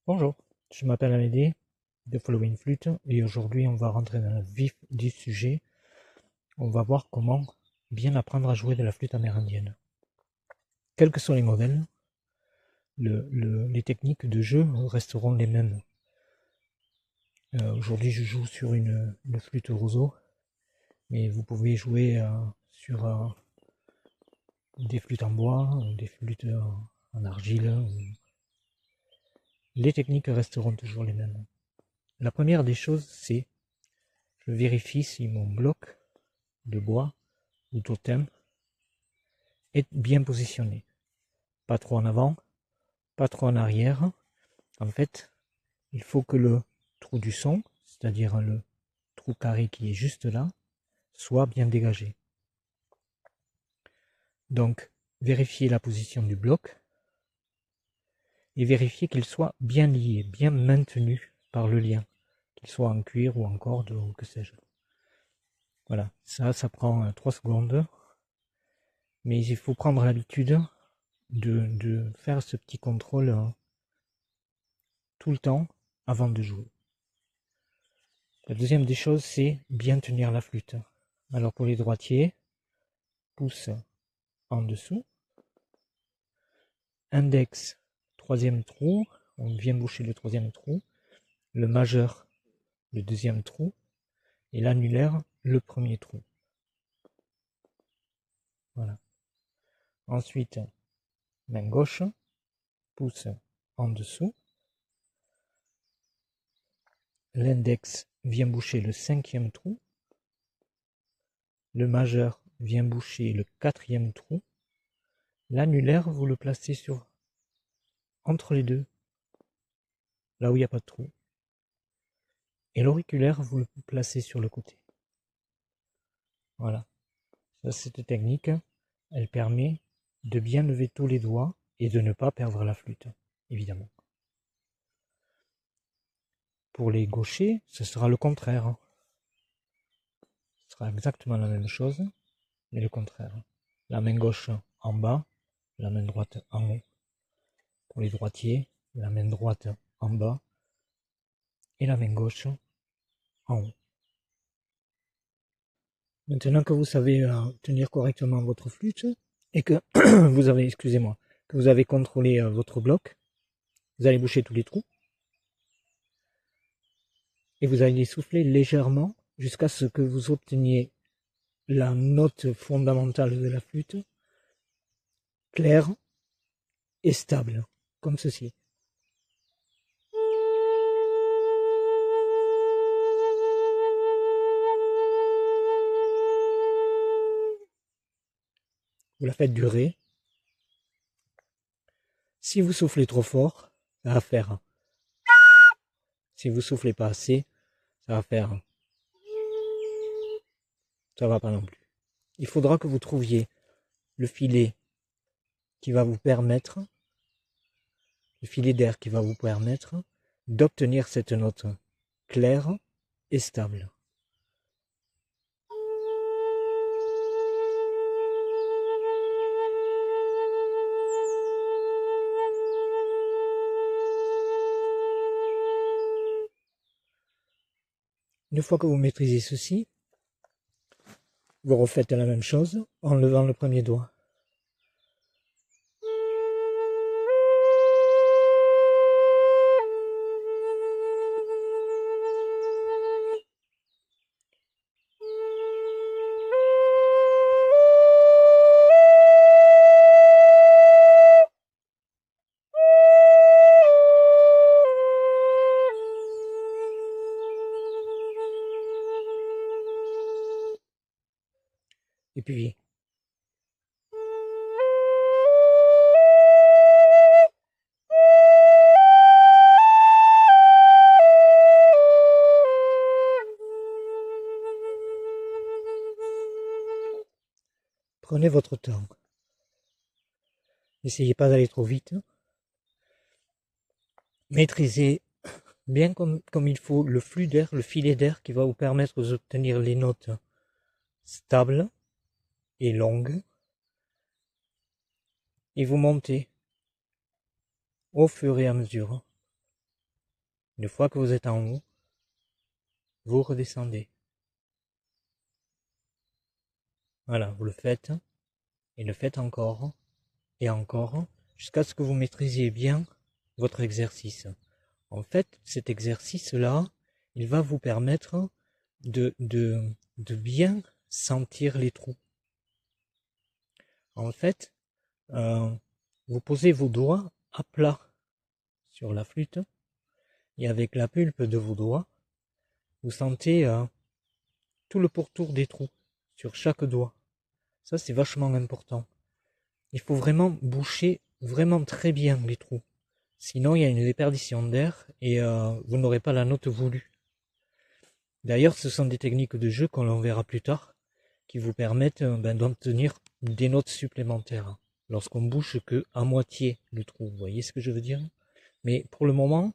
Bonjour, je m'appelle Amédée de Following Flute et aujourd'hui on va rentrer dans le vif du sujet. On va voir comment bien apprendre à jouer de la flûte amérindienne. Quels que soient les modèles, les techniques de jeu resteront les mêmes. Aujourd'hui je joue sur une flûte roseau, mais vous pouvez jouer sur des flûtes en bois, des flûtes en argile. Les techniques resteront toujours les mêmes. La première des choses, c'est je vérifie si mon bloc de bois ou totem est bien positionné. Pas trop en avant, pas trop en arrière. En fait, il faut que le trou du son, c'est-à-dire le trou carré qui est juste là, soit bien dégagé. Donc, vérifiez la position du bloc et vérifiez qu'il soit bien lié, bien maintenu par le lien, qu'il soit en cuir ou en corde ou que sais-je. Voilà, ça prend 3 secondes, mais il faut prendre l'habitude de faire ce petit contrôle tout le temps avant de jouer. La deuxième des choses, c'est bien tenir la flûte. Alors pour les droitiers, pouce en dessous, index, troisième trou, on vient boucher le troisième trou, le majeur, le deuxième trou, et l'annulaire, le premier trou. Voilà. Ensuite, main gauche, pouce en dessous, l'index vient boucher le cinquième trou, le majeur vient boucher le quatrième trou, l'annulaire, vous le placez entre les deux, là où il n'y a pas de trou. Et l'auriculaire, vous le placez sur le côté. Voilà. Ça, cette technique, elle permet de bien lever tous les doigts et de ne pas perdre la flûte, évidemment. Pour les gauchers, ce sera le contraire. Ce sera exactement la même chose, mais le contraire. La main gauche en bas, la main droite en haut. Pour les droitiers, la main droite en bas et la main gauche en haut. Maintenant que vous savez tenir correctement votre flûte et que vous avez, excusez-moi, que vous avez contrôlé votre bloc, vous allez boucher tous les trous et vous allez souffler légèrement jusqu'à ce que vous obteniez la note fondamentale de la flûte claire et stable, comme ceci. Vous la faites durer. Si vous soufflez trop fort, ça va faire. Si vous soufflez pas assez, ça va faire. Ça va pas non plus. Il faudra que vous trouviez le filet qui va vous permettre, le filet d'air qui va vous permettre d'obtenir cette note claire et stable. Une fois que vous maîtrisez ceci, vous refaites la même chose en levant le premier doigt. Et puis, prenez votre temps. N'essayez pas d'aller trop vite. Maîtrisez bien comme il faut le flux d'air, le filet d'air qui va vous permettre d'obtenir les notes stables et longues. Et vous montez au fur et à mesure. Une fois que vous êtes en haut, vous redescendez. Voilà, vous le faites, et le faites encore, et encore, jusqu'à ce que vous maîtrisiez bien votre exercice. En fait, cet exercice-là, il va vous permettre de bien sentir les trous. En fait, vous posez vos doigts à plat sur la flûte, et avec la pulpe de vos doigts, vous sentez tout le pourtour des trous sur chaque doigt. Ça, c'est vachement important. Il faut vraiment boucher vraiment très bien les trous. Sinon, il y a une déperdition d'air et vous n'aurez pas la note voulue. D'ailleurs, ce sont des techniques de jeu qu'on verra plus tard qui vous permettent d'obtenir des notes supplémentaires lorsqu'on bouche que à moitié le trou. Vous voyez ce que je veux dire? Mais pour le moment,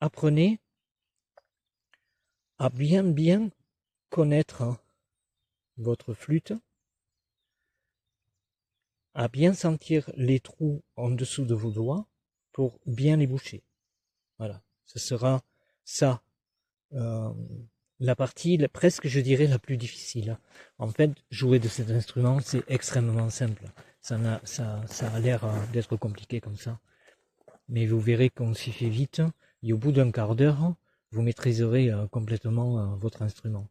apprenez à bien connaître votre flûte, à bien sentir les trous en dessous de vos doigts pour bien les boucher. Voilà, ce sera ça, la partie presque, je dirais, la plus difficile. En fait, jouer de cet instrument, c'est extrêmement simple. Ça a l'air d'être compliqué comme ça. Mais vous verrez qu'on s'y fait vite, et au bout d'un quart d'heure, vous maîtriserez complètement votre instrument.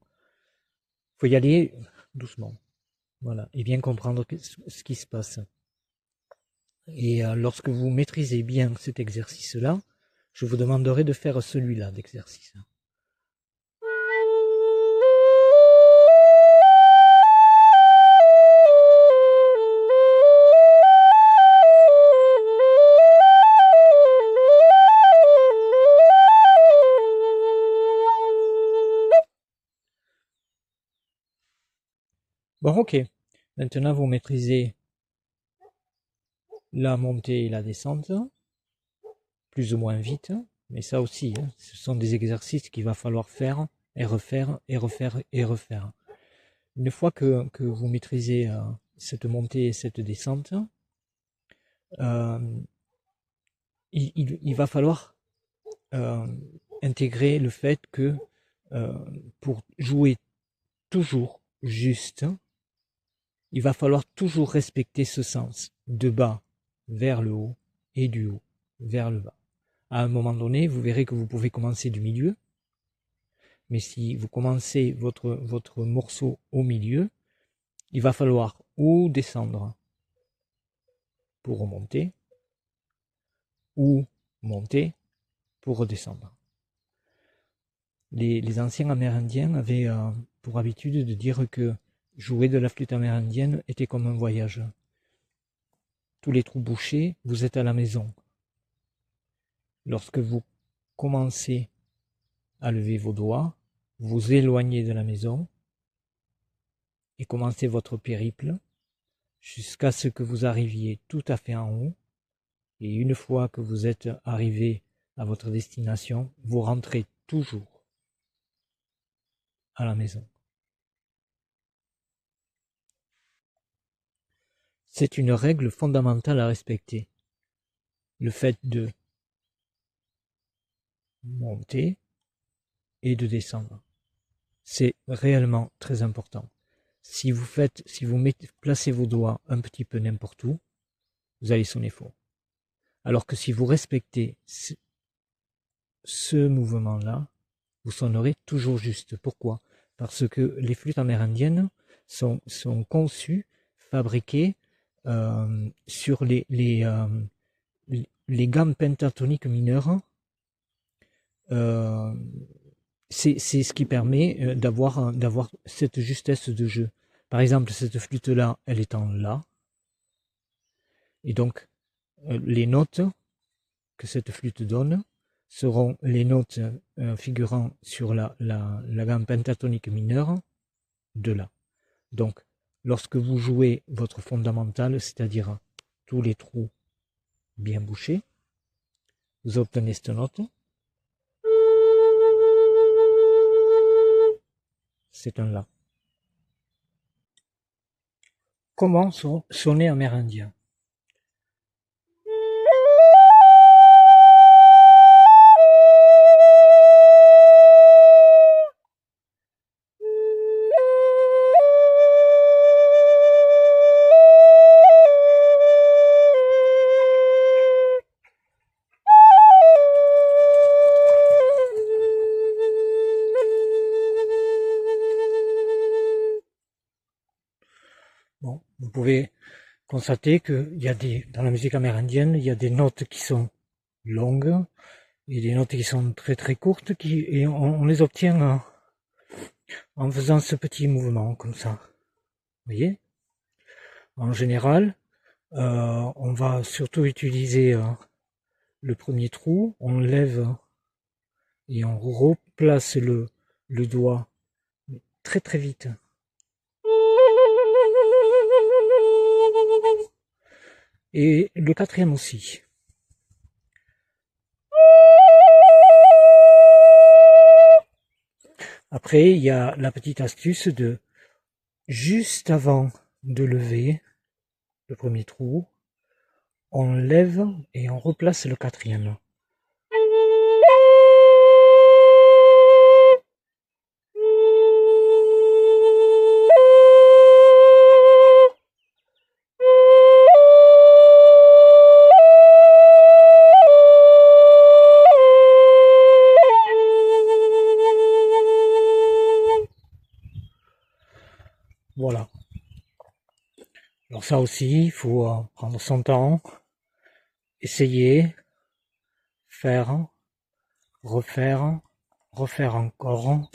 Il faut y aller doucement, voilà, et bien comprendre ce qui se passe. Et lorsque vous maîtrisez bien cet exercice-là, je vous demanderai de faire celui-là d'exercice. Bon, ok. Maintenant, vous maîtrisez la montée et la descente, plus ou moins vite, mais ça aussi, ce sont des exercices qu'il va falloir faire et refaire et refaire et refaire. Une fois que vous maîtrisez cette montée et cette descente, il va falloir intégrer le fait que pour jouer toujours juste, il va falloir toujours respecter ce sens, de bas vers le haut et du haut vers le bas. À un moment donné, vous verrez que vous pouvez commencer du milieu, mais si vous commencez votre morceau au milieu, il va falloir ou descendre pour remonter, ou monter pour redescendre. Les anciens amérindiens avaient pour habitude de dire que jouer de la flûte amérindienne était comme un voyage. Tous les trous bouchés, vous êtes à la maison. Lorsque vous commencez à lever vos doigts, vous éloignez de la maison et commencez votre périple jusqu'à ce que vous arriviez tout à fait en haut. Et une fois que vous êtes arrivé à votre destination, vous rentrez toujours à la maison. C'est une règle fondamentale à respecter. Le fait de monter et de descendre. C'est réellement très important. Si vous placez vos doigts un petit peu n'importe où, vous allez sonner faux. Alors que si vous respectez ce mouvement-là, vous sonnerez toujours juste. Pourquoi? Parce que les flûtes amérindiennes sont conçues, fabriquées sur les gammes pentatoniques mineures. C'est ce qui permet d'avoir cette justesse de jeu. Par exemple, cette flûte-là, elle est en La. Et donc, les notes que cette flûte donne seront les notes figurant sur la gamme pentatonique mineure de La. Donc, lorsque vous jouez votre fondamental, c'est-à-dire tous les trous bien bouchés, vous obtenez cette note. C'est un La. Comment sonner amérindien? pouvez constater que dans la musique amérindienne, il y a des notes qui sont longues et des notes qui sont très très courtes, et on les obtient en faisant ce petit mouvement comme ça. Vous voyez? En général, on va surtout utiliser le premier trou, on lève et on replace le doigt très très vite. Et le quatrième aussi. Après, il y a la petite astuce de, juste avant de lever le premier trou, on lève et on replace le quatrième. Voilà. Alors ça aussi, il faut prendre son temps, essayer, faire, refaire, refaire encore,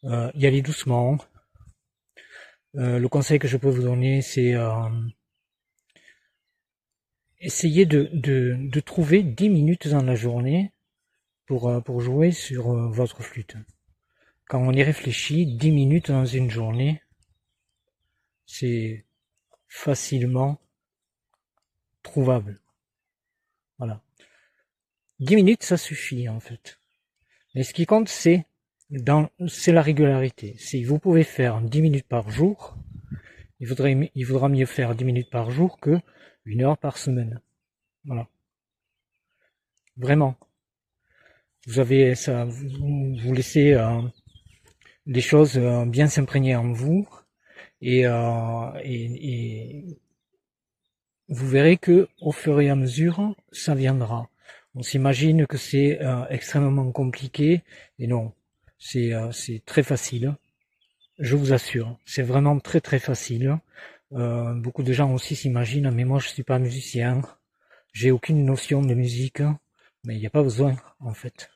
y aller doucement. Le conseil que je peux vous donner, c'est essayer de trouver 10 minutes dans la journée pour jouer sur votre flûte. Quand on y réfléchit, 10 minutes dans une journée, c'est facilement trouvable. Voilà. 10 minutes, ça suffit en fait. Mais ce qui compte, c'est la régularité. Si vous pouvez faire 10 minutes par jour, il vaudra mieux faire 10 minutes par jour que 1 heure par semaine. Voilà. Vraiment. Vous avez ça, vous laissez les choses bien s'imprégner en vous, et vous verrez que au fur et à mesure, ça viendra. On s'imagine que c'est extrêmement compliqué, et non, c'est très facile. Je vous assure, c'est vraiment très très facile. Beaucoup de gens aussi s'imaginent, mais moi je suis pas musicien, j'ai aucune notion de musique, mais il n'y a pas besoin en fait.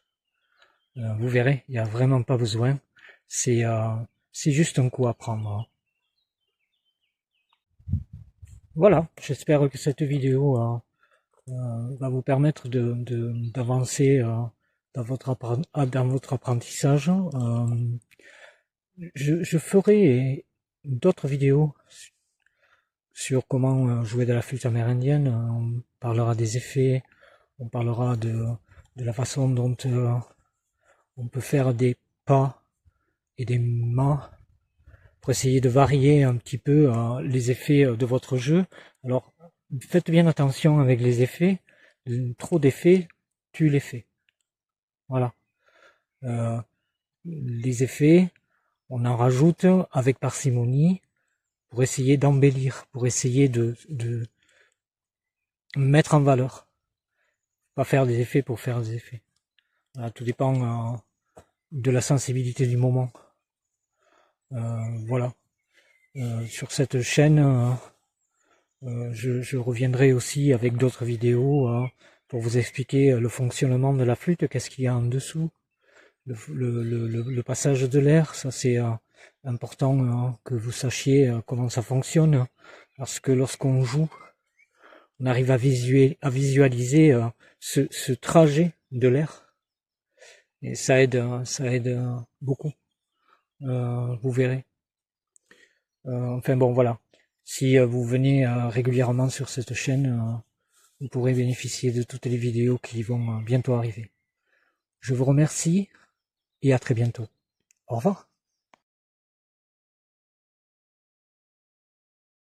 Vous verrez, il n'y a vraiment pas besoin. C'est juste un coup à prendre. Voilà, j'espère que cette vidéo va vous permettre d'avancer dans votre apprentissage. Je ferai d'autres vidéos sur comment jouer de la flûte amérindienne. On parlera des effets, on parlera de la façon dont on peut faire des pas et des mâts pour essayer de varier un petit peu les effets de votre jeu. Alors faites bien attention avec les effets, trop d'effets tue l'effet. Voilà. Les effets, on en rajoute avec parcimonie pour essayer d'embellir, pour essayer de mettre en valeur. Pas faire des effets pour faire des effets. Voilà, tout dépend de la sensibilité du moment. Voilà. Sur cette chaîne, je reviendrai aussi avec d'autres vidéos pour vous expliquer le fonctionnement de la flûte, qu'est-ce qu'il y a en dessous, le passage de l'air, ça c'est important que vous sachiez comment ça fonctionne, parce que lorsqu'on joue, on arrive à visualiser ce trajet de l'air, et ça aide beaucoup, vous verrez. Enfin bon, voilà. Si vous venez régulièrement sur cette chaîne, vous pourrez bénéficier de toutes les vidéos qui vont bientôt arriver. Je vous remercie et à très bientôt. Au revoir.